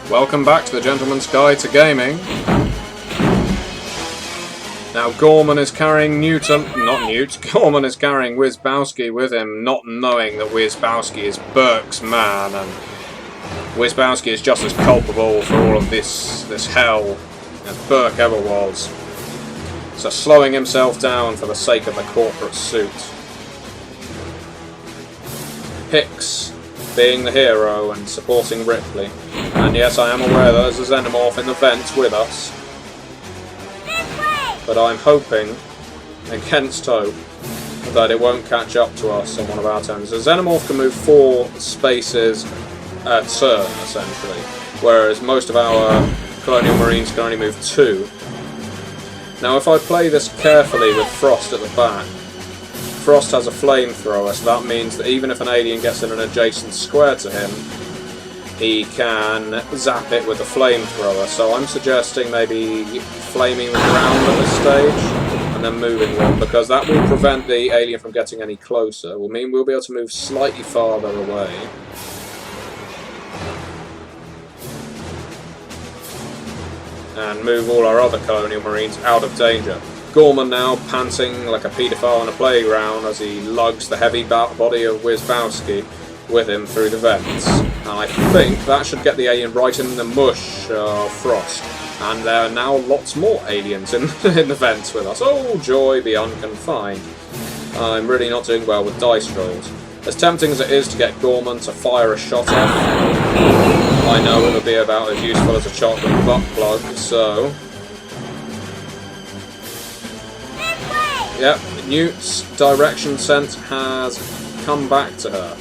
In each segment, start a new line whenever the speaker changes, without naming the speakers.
Welcome back to the Gentleman's Guide to Gaming. Now Gorman is carrying Gorman is carrying Wizbowski with him, not knowing that Wizbowski is Burke's man, and Wizbowski is just as culpable for all of this hell as Burke ever was. So slowing himself down for the sake of the corporate suit. Hicks being the hero and supporting Ripley. And yes, I am aware that there's a xenomorph in the vents with us. But I'm hoping, against hope, that it won't catch up to us on one of our turns. The xenomorph can move 4 spaces a turn, essentially, whereas most of our Colonial Marines can only move 2. Now, if I play this carefully with Frost at the back, Frost has a flamethrower, so that means that even if an alien gets in an adjacent square to him, he can zap it with a flamethrower. So I'm suggesting maybe flaming the ground at this stage, and then moving one, because that will prevent the alien from getting any closer. It will mean we'll be able to move slightly farther away. And move all our other Colonial Marines out of danger. Gorman now panting like a paedophile on a playground as he lugs the heavy body of Wizbowski with him through the vents. And I think that should get the alien right in the mush of Frost. And there are now lots more aliens in the vents with us. Oh, joy be unconfined. I'm really not doing well with dice rolls. As tempting as it is to get Gorman to fire a shot off, I know it'll be about as useful as a chocolate butt plug, so... Yep, Newt's direction sense has come back to her.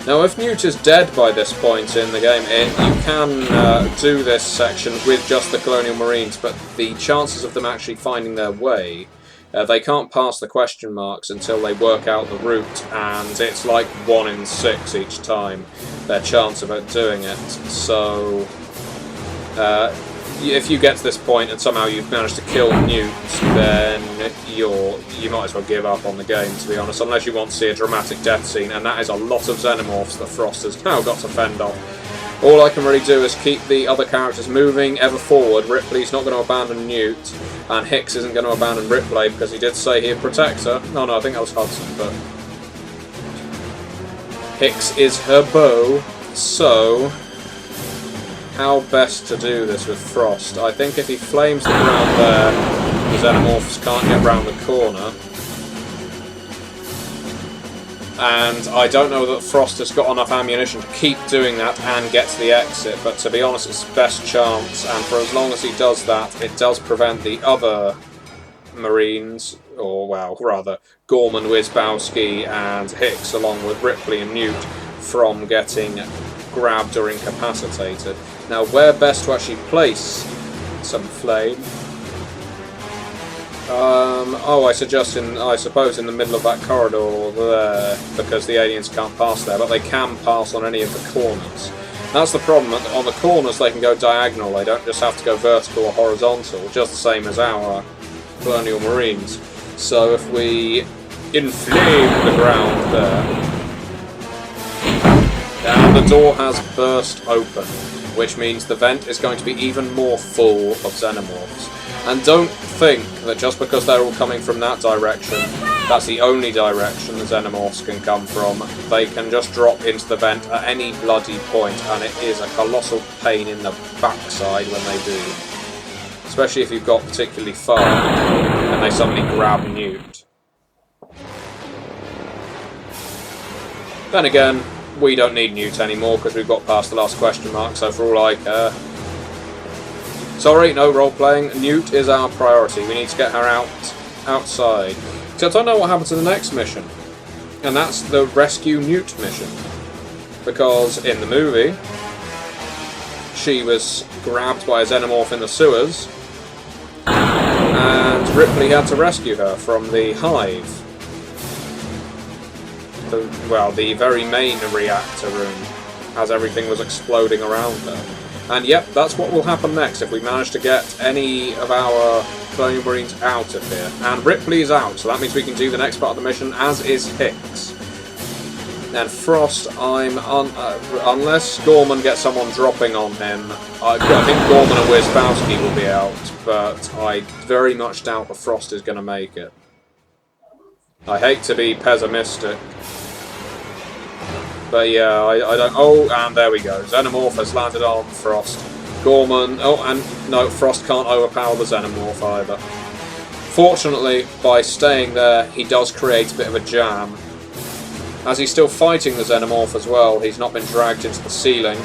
Now, if Newt is dead by this point in the game, you can do this section with just the Colonial Marines, but the chances of them actually finding their way, they can't pass the question marks until they work out the route, and it's like 1 in 6 each time, their chance of it doing it. So, if you get to this point and somehow you've managed to kill Newt, then you might as well give up on the game, to be honest, unless you want to see a dramatic death scene, and that is a lot of xenomorphs that Frost has now got to fend off. All I can really do is keep the other characters moving ever forward. Ripley's not going to abandon Newt, and Hicks isn't going to abandon Ripley because he did say he'd protect her. No, I think that was Hudson, but Hicks is her beau, so... how best to do this with Frost? I think if he flames the ground there, the xenomorphs can't get round the corner. And I don't know that Frost has got enough ammunition to keep doing that and get to the exit, but to be honest, it's his best chance, and for as long as he does that, it does prevent the other Marines, or well, rather, Gorman, Wizbowski and Hicks, along with Ripley and Newt, from getting grabbed or incapacitated. Now, where best to actually place some flame? I suppose in the middle of that corridor there, because the aliens can't pass there, but they can pass on any of the corners. That's the problem. On the corners, they can go diagonal. They don't just have to go vertical or horizontal, just the same as our Colonial Marines. So if we inflame the ground there, and the door has burst open, which means the vent is going to be even more full of xenomorphs. And don't think that just because they're all coming from that direction, that's the only direction the xenomorphs can come from. They can just drop into the vent at any bloody point, and it is a colossal pain in the backside when they do. Especially if you've got particularly far, and they suddenly grab Newt. Then again, we don't need Newt anymore because we've got past the last question mark, so for all I care. Sorry, no role-playing. Newt is our priority. We need to get her outside. Except I know what happens in the next mission. And that's the Rescue Newt mission. Because in the movie, she was grabbed by a xenomorph in the sewers, and Ripley had to rescue her from the hive. The very main reactor room, as everything was exploding around her. And yep, that's what will happen next if we manage to get any of our Colonial Marines out of here. And Ripley is out, so that means we can do the next part of the mission, as is Hicks. And Frost, unless Gorman gets someone dropping on him, I think Gorman and Wizbowski will be out, but I very much doubt the Frost is going to make it. I hate to be pessimistic, but yeah, I don't... Oh, and there we go. Xenomorph has landed on Frost. Gorman... Oh, and no, Frost can't overpower the Xenomorph either. Fortunately, by staying there, he does create a bit of a jam. As he's still fighting the Xenomorph as well, he's not been dragged into the ceiling.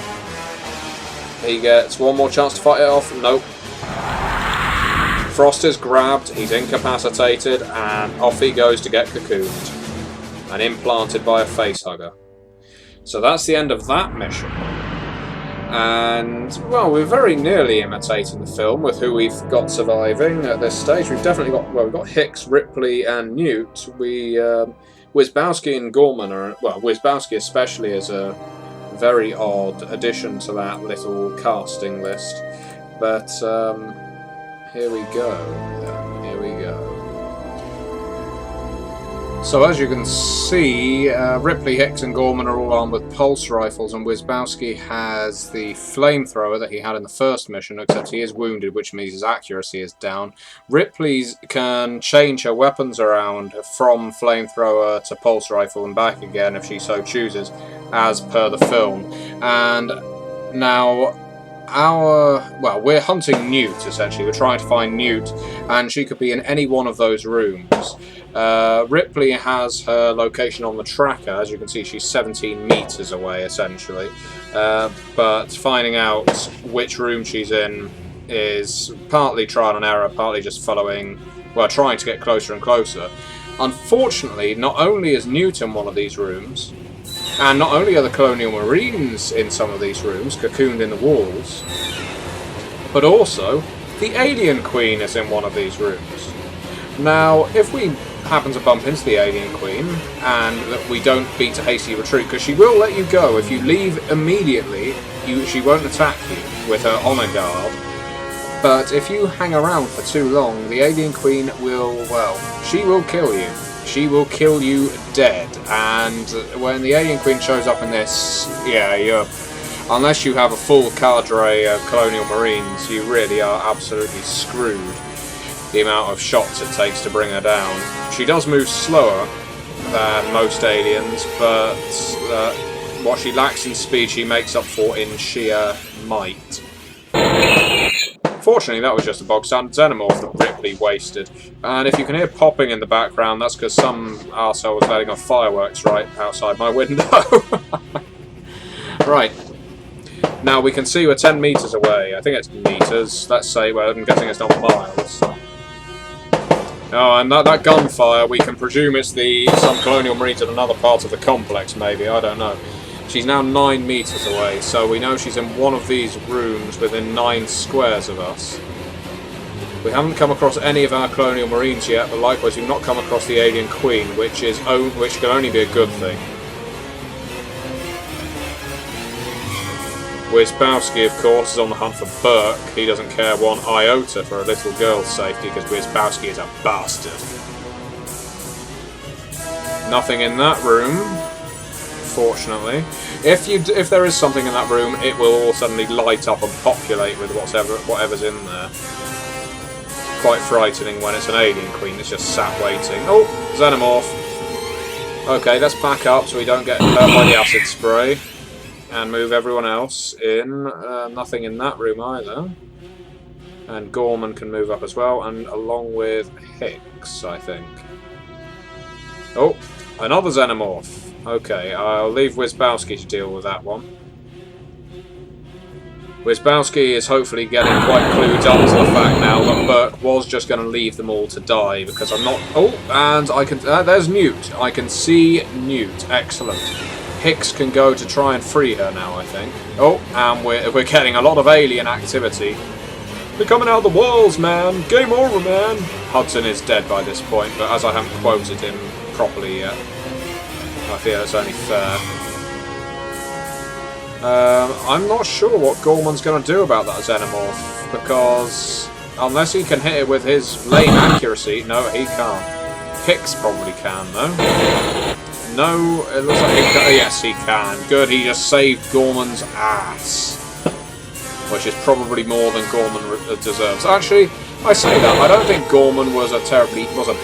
He gets one more chance to fight it off. Nope. Frost is grabbed, he's incapacitated, and off he goes to get cocooned. And implanted by a facehugger. So that's the end of that mission. And, well, we're very nearly imitating the film with who we've got surviving at this stage. We've definitely got, well, we've got Hicks, Ripley, and Newt. Wizbowski and Gorman are, well, Wizbowski especially is a very odd addition to that little casting list. But, here we go. Here we go. So as you can see, Ripley, Hicks and Gorman are all armed with pulse rifles, and Wizbowski has the flamethrower that he had in the first mission, except he is wounded, which means his accuracy is down. Ripley can change her weapons around from flamethrower to pulse rifle and back again if she so chooses, as per the film. And now... well, we're hunting Newt, essentially. We're trying to find Newt, and she could be in any one of those rooms. Ripley has her location on the tracker. As you can see, she's 17 meters away, essentially. But finding out which room she's in is partly trial and error, partly just following, well, trying to get closer and closer. Unfortunately, not only is Newt in one of these rooms, and not only are the Colonial Marines in some of these rooms, cocooned in the walls, but also the Alien Queen is in one of these rooms. Now, if we happen to bump into the Alien Queen, and we don't beat a hasty retreat, because she will let you go. If you leave immediately, she won't attack you with her honor guard. But if you hang around for too long, the Alien Queen will, well, she will kill you. She will kill you dead, and when the Alien Queen shows up in this, yeah, unless you have a full cadre of Colonial Marines, you really are absolutely screwed. The amount of shots it takes to bring her down. She does move slower than most aliens, but what she lacks in speed she makes up for in sheer might. Fortunately, that was just a bog-standard Xenomorph that Ripley wasted. And if you can hear popping in the background, that's because some arsehole was letting off fireworks right outside my window. Right. Now, we can see we're 10 meters away. I think it's meters. Let's say, well, I'm guessing it's not miles. Oh, and that gunfire, we can presume it's some Colonial Marines in another part of the complex, maybe. I don't know. She's now 9 meters away, so we know she's in one of these rooms within 9 squares of us. We haven't come across any of our Colonial Marines yet, but likewise we've not come across the Alien Queen, which can only be a good thing. Wizbowski, of course, is on the hunt for Burke. He doesn't care one iota for a little girl's safety, because Wizbowski is a bastard. Nothing in that room. Fortunately, if there is something in that room, it will all suddenly light up and populate with whatever's in there. Quite frightening when it's an Alien Queen that's just sat waiting. Oh, Xenomorph. Okay, let's back up so we don't get hurt by the acid spray, and move everyone else in. Nothing in that room either. And Gorman can move up as well, and along with Hicks, I think. Oh, another Xenomorph. Okay, I'll leave Wizbowski to deal with that one. Wizbowski is hopefully getting quite clued up to the fact now that Burke was just going to leave them all to die, because I'm not... Oh, and I can... there's Newt. I can see Newt. Excellent. Hicks can go to try and free her now, I think. Oh, and we're getting a lot of alien activity. They're coming out of the walls, man. Game over, man. Hudson is dead by this point, but as I haven't quoted him properly yet, I feel it's only fair. I'm not sure what Gorman's going to do about that Xenomorph, because unless he can hit it with his lane accuracy, no, he can't. Hicks probably can, though. No, it looks like he can. Yes, he can. Good, he just saved Gorman's ass. Which is probably more than Gorman deserves. Actually, I say that, I don't think Gorman was a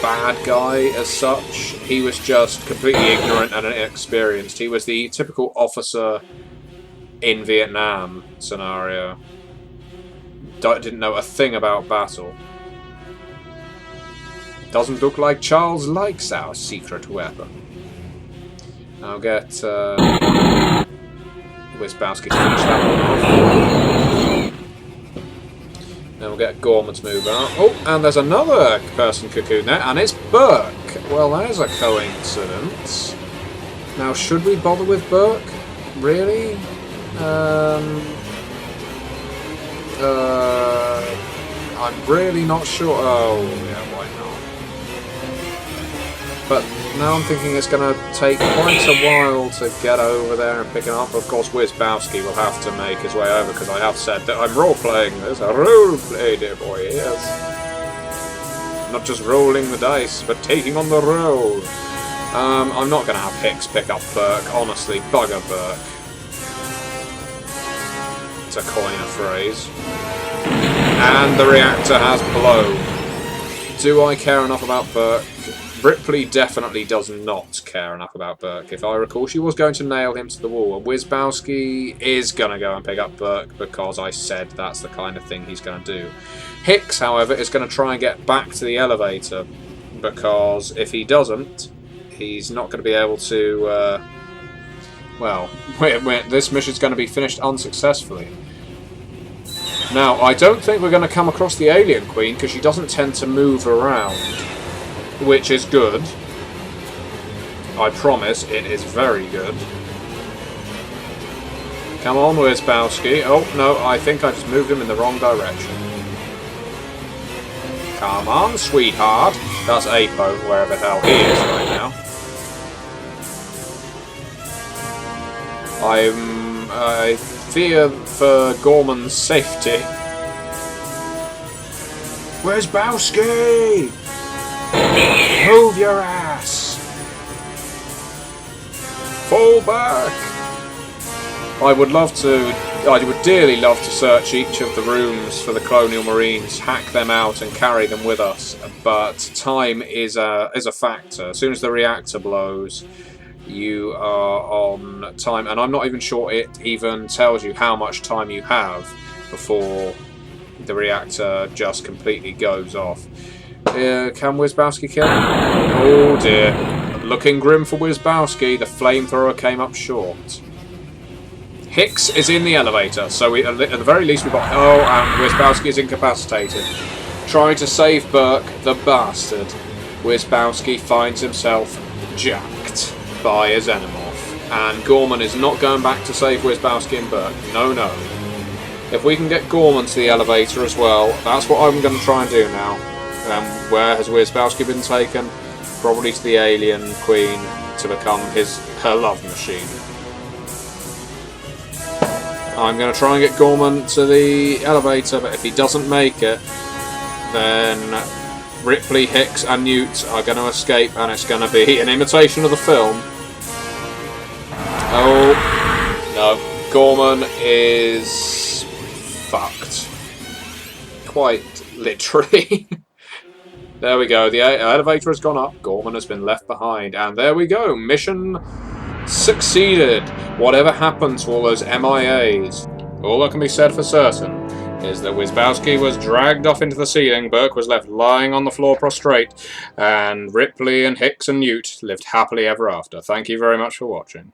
bad guy as such. He was just completely ignorant and inexperienced. He was the typical officer in Vietnam scenario. Didn't know a thing about battle. Doesn't look like Charles likes our secret weapon. I'll get Wisbowski to finish that one off. Then we'll get Gorman to move out. Oh, and there's another person cocoon there, and it's Burke. Well, there's a coincidence. Now, should we bother with Burke? Really? I'm really not sure. Oh, yeah, why not? But now I'm thinking it's going to take quite a while to get over there and pick him up. Of course, Wisbowski will have to make his way over, because I have said that I'm role-playing this. A role-play, dear boy, yes. Not just rolling the dice, but taking on the role. I'm not going to have Hicks pick up Burke. Honestly, bugger Burke. To coin a phrase. And the reactor has blown. Do I care enough about Burke? Ripley definitely does not care enough about Burke. If I recall, she was going to nail him to the wall. Wisbowski is going to go and pick up Burke because I said that's the kind of thing he's going to do. Hicks, however, is going to try and get back to the elevator because if he doesn't, he's not going to be able to... well, this mission's going to be finished unsuccessfully. Now, I don't think we're going to come across the Alien Queen because she doesn't tend to move around, which is good. I promise, it is very good. Come on, Wisbowski. Oh, no, I think I just moved him in the wrong direction. Come on, sweetheart. That's Apo, wherever the hell he is right now. I fear for Gorman's safety. Wisbowski! Move your ass! Fall back! I would dearly love to search each of the rooms for the Colonial Marines, hack them out and carry them with us, but time is a factor. As soon as the reactor blows, you are on time, and I'm not even sure it even tells you how much time you have before the reactor just completely goes off. Can Wisbowski kill him? Oh dear. Looking grim for Wisbowski. The flamethrower came up short. Hicks is in the elevator, so at the very least we've got... Oh, and Wisbowski is incapacitated. Trying to save Burke, the bastard. Wisbowski finds himself jacked by a xenomorph. And Gorman is not going back to save Wisbowski and Burke. No, no. If we can get Gorman to the elevator as well, that's what I'm going to try and do now. Where has Wisbowski been taken? Probably to the Alien Queen to become her love machine. I'm going to try and get Gorman to the elevator, but if he doesn't make it, then Ripley, Hicks and Newt are going to escape, and it's going to be an imitation of the film. Oh, no. Gorman is fucked. Quite literally. There we go. The elevator has gone up. Gorman has been left behind. And there we go. Mission succeeded. Whatever happened to all those MIAs, all that can be said for certain is that Wisbowski was dragged off into the ceiling, Burke was left lying on the floor prostrate, and Ripley and Hicks and Newt lived happily ever after. Thank you very much for watching.